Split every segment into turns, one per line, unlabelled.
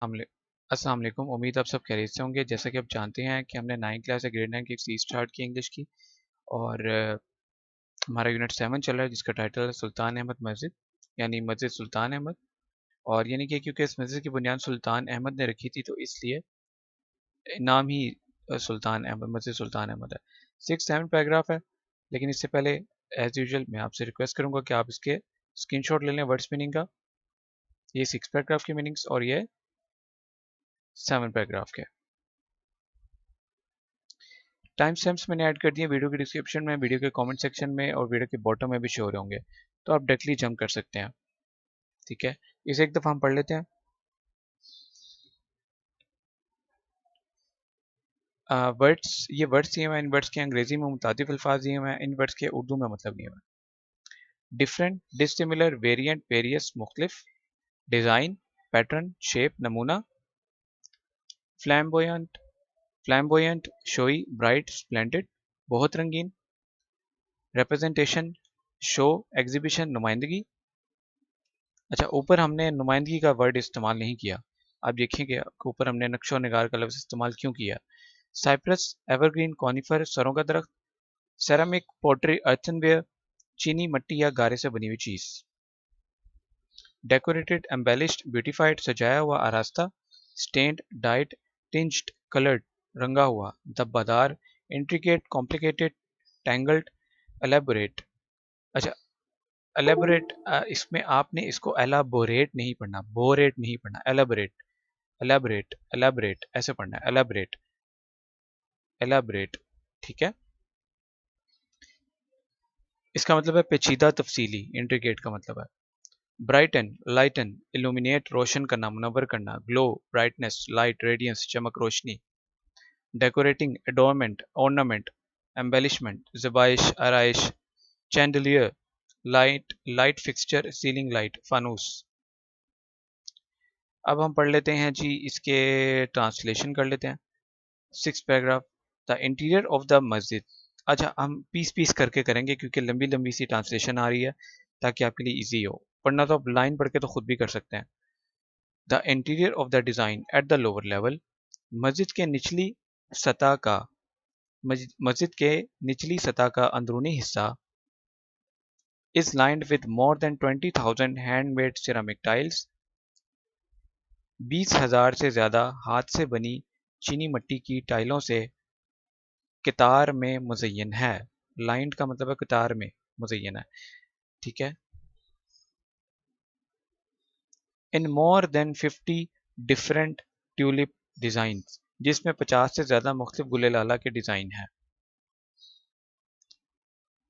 अस्सलाम वालेकुम। उम्मीद आप सब खैरियत से होंगे। जैसा कि आप जानते हैं कि हमने 9th क्लास से ग्रेड 9 की एक सीरीज स्टार्ट की इंग्लिश की, और हमारा यूनिट 7 चल रहा है जिसका टाइटल है सुल्तान अहमद मस्जिद, यानी मस्जिद सुल्तान अहमद। और यानी कि क्योंकि इस मस्जिद की बुनियाद सुल्तान अहमद ने रखी थी, तो इसलिए नाम ही सुल्तान अहमद, मस्जिद सुल्तान अहमद है। 6-7 पैराग्राफ है, लेकिन इससे पहले एज यूजुअल मैं आपसे रिक्वेस्ट करूंगा कि आप इसके स्क्रीनशॉट ले लें वर्ड्स मीनिंग का। ये 6 पैराग्राफ के मीनिंग्स और ये 7 पैराग्राफ के टाइम स्टैम्प्स मैंने ऐड कर दिए वीडियो के डिस्क्रिप्शन में, वीडियो के कमेंट सेक्शन में और वीडियो के बॉटम में भी शो हो रहे होंगे, तो आप डायरेक्टली जंप कर सकते हैं। ठीक है, इसे एक दफ़ा हम पढ़ लेते हैं। ये वर्ड्स दिए हुए हैं, इन वर्ड्स के अंग्रेजी में मुतादिफ अल्फाज दिए हुए हैं, इन वर्ड्स के उर्दू में मतलब दिए हुए हैं। डिफरेंट, डिसिमिलर, वेरिएंट, वेरियस, मुख्तलिफ। डिज़ाइन, पैटर्न, शेप, नमूना। फ्लैम्बोयंट, फ्लैम्बोयंट, शोई, ब्राइट, स्प्लेंडेड, बहुत रंगीन। रिप्रेजेंटेशन, शो, एग्जीबिशन, नुमाइंदगी। अच्छा, ऊपर हमने नुमाइंदगी का वर्ड इस्तेमाल नहीं किया। आप देखिए ऊपर हमने नक्शो निगार का लफ्ज़ इस्तेमाल क्यों किया। साइप्रस, एवरग्रीन, कॉनिफर, सरों का दरख्त। सेरामिक, पोट्री, अर्थनवेयर, चीनी मिट्टी या गारे से बनी हुई चीज़। डेकोरेटेड, एम्बेलिश्ड, ब्यूटिफाइड, सजाया हुआ, आरास्ता। स्टेन्ड, डाइड, टिंज्ड, कलर्ड, रंगा हुआ। धब्बादार, इंट्रिकेट, कॉम्प्लिकेटेड, टैंगल्ड, एलेबोरेट। अच्छा, एलेबोरेट, इसमें आपने इसको एलाबोरेट नहीं पढ़ना, बोरेट नहीं पढ़ना, एलेबोरेट, एलेबोरेट, एलेबोरेट ऐसे पढ़ना है, एलेबोरेट, एलेबोरेट। ठीक है, इसका मतलब है पेचीदा, तफसीली। इंट्रिकेट का मतलब है ब्राइटन, लाइटन, इल्यूमिनेट, रोशन करना, मुनव्वर करना। ग्लो, ब्राइटनेस, लाइट, रेडियंस, चमक, रोशनी। डेकोरेटिंग, एडोरमेंट, ऑर्नामेंट, एम्बेलिशमेंट, ज़बाइश, आराइश। Chandelier, light, light fixture, ceiling light, फानूस। अब हम पढ़ लेते हैं जी, इसके ट्रांसलेशन कर लेते हैं। 6 paragraph. The interior of the मस्जिद। अच्छा, हम पीस पीस करके करेंगे क्योंकि लंबी लंबी सी ट्रांसलेशन आ रही है, ताकि आपके लिए इजी हो पढ़ना। तो आप लाइन पढ़ के तो खुद भी कर सकते हैं। The interior of the design at the lower level. मस्जिद के निचली सतह का मस्जिद के निचली सतह का अंदरूनी हिस्सा is lined with more than 20,000 handmade ceramic tiles. 20,000 से ज़्यादा हाथ से बनी चीनी मिट्टी की टाइलों से कितार में मुज़य्यन है। लाइंड का मतलब है कितार में मुज़य्यन है। ठीक है, in more than 50 different tulip design, जिसमें 50 से ज़्यादा मुख्तलिफ गुले लाला के डिज़ाइन हैं।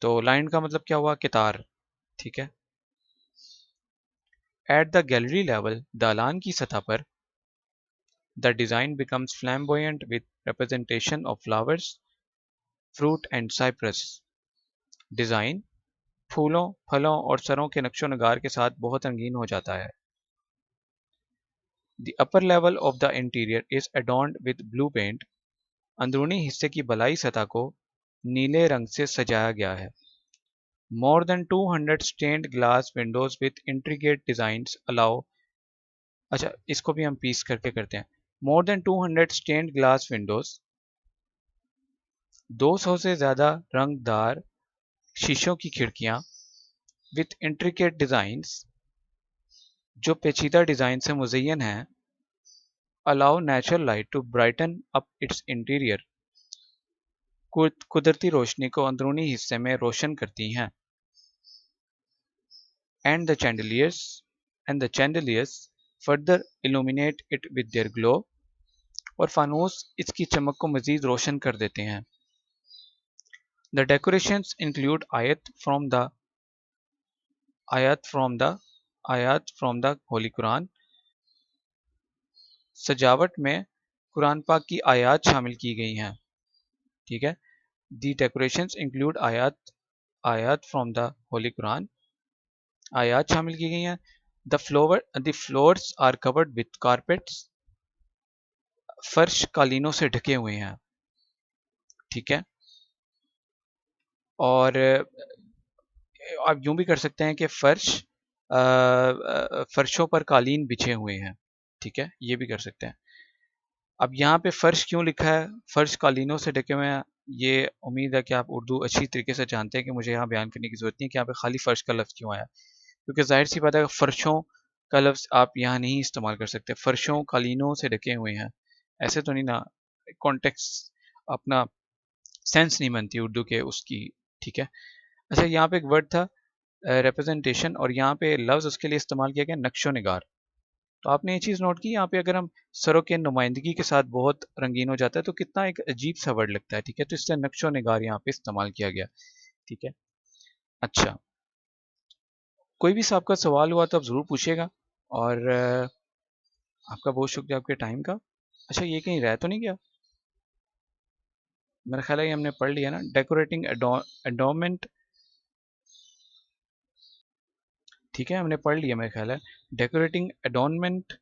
तो लाइन का मतलब क्या हुआ, कितार। ठीक है, एट द गैलरी लेवल, दालान की सतह पर, the design becomes flamboyant with representation of flowers, fruit and cypress. Design फूलों, फलों और सरों के नक्शो नगार के साथ बहुत रंगीन हो जाता है। The upper level of the interior is adorned with blue paint। अंदरूनी हिस्से की बलाई सतह को नीले रंग से सजाया गया है। More than 200 stained glass windows with intricate designs allow। अच्छा, इसको भी हम पीस करके करते हैं। More than 200 stained glass windows, 200 से ज़्यादा रंगदार शीशों की खिड़कियां, with intricate designs, जो पेचीदा डिज़ाइन से मुज़य्यन हैं, allow natural light to brighten up its interior। कुदरती रोशनी को अंदरूनी हिस्से में रोशन करती हैं। and the chandeliers and the chandeliers further illuminate it with their glow। और फानूस इसकी चमक को मजीद रोशन कर देते हैं। The decorations include ayat from the ayat from the Holy Quran। सजावट में कुरान पाक की आयात शामिल की गई हैं। ठीक है, The decorations include ayat from the Holy Quran। आयात शामिल की गई हैं। The floors are covered with carpets। फर्श कालीनों से ढके हुए हैं। ठीक है, और आप यूं भी कर सकते हैं कि फर्शों पर कालीन बिछे हुए हैं। ठीक है, ये भी कर सकते हैं। अब यहाँ पे फ़र्श क्यों लिखा है, फ़र्श कालीनों से ढके हुए हैं, ये उम्मीद है कि आप उर्दू अच्छी तरीके से जानते हैं कि मुझे यहाँ बयान करने की ज़रूरत नहीं है कि यहाँ पे खाली फ़र्श का लफ्ज़ क्यों आया, क्योंकि ज़ाहिर सी बात है फ़र्शों का लफ्ज़ आप यहाँ नहीं इस्तेमाल कर सकते, फ़र्शों कालीनों से ढके हुए हैं, ऐसे तो नहीं ना, कॉन्टेक्स्ट अपना सेंस नहीं बनती उर्दू के उसकी, ठीक है। अच्छा, यहाँ पे एक वर्ड था रिप्रेजेंटेशन, और यहाँ पे लफ्ज़ उसके लिए इस्तेमाल किया गया नक्शो निगार। तो आपने ये चीज़ नोट की, यहाँ पे अगर हम सरों के नुमाइंदगी के साथ बहुत रंगीन हो जाता है तो कितना एक अजीब सा वर्ड लगता है, ठीक है। तो इससे नक्शो निगार यहाँ पे इस्तेमाल किया गया, ठीक है। अच्छा, कोई भी आपका सवाल हुआ तो आप ज़रूर पूछिएगा, और आपका बहुत शुक्रिया आपके टाइम का। अच्छा, ये कहीं रह तो नहीं गया? मेरा ख्याल है ये हमने पढ़ लिया ना, डेकोरेटिंग एडोमेंट, ठीक है, हमने पढ़ लिया मेरा ख्याल है। Decorating adornment,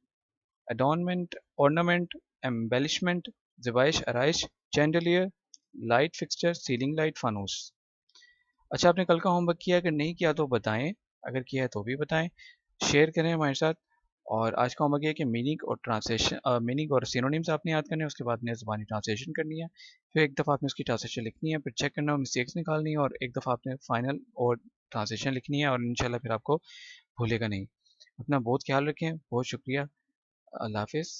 adornment, ornament, embellishment, ज़बाइश आराइश, chandelier, light fixture, ceiling light, फानूस। अच्छा, आपने कल का होमवर्क किया, अगर नहीं किया तो बताएं, अगर किया है तो भी बताएं, शेयर करें हमारे साथ। और आज का होमवर्क ये है कि मीनिंग और ट्रांसलेशन, मीनिंग और सिनोनिम्स आपने याद करने हैं, उसके बाद ने ज़बानी ट्रांसलेशन करनी है, फिर एक दफ़ा आपने उसकी ट्रांसलेशन लिखनी है, फिर चेक करना और मिस्टेक्स निकालनी है, और एक दफ़ा आपने फाइनल और ट्रांसलेशन लिखनी है, और इंशाल्लाह फिर आपको भूलेगा नहीं। अपना बहुत ख्याल रखें, बहुत शुक्रिया, अल्लाह हाफिज़।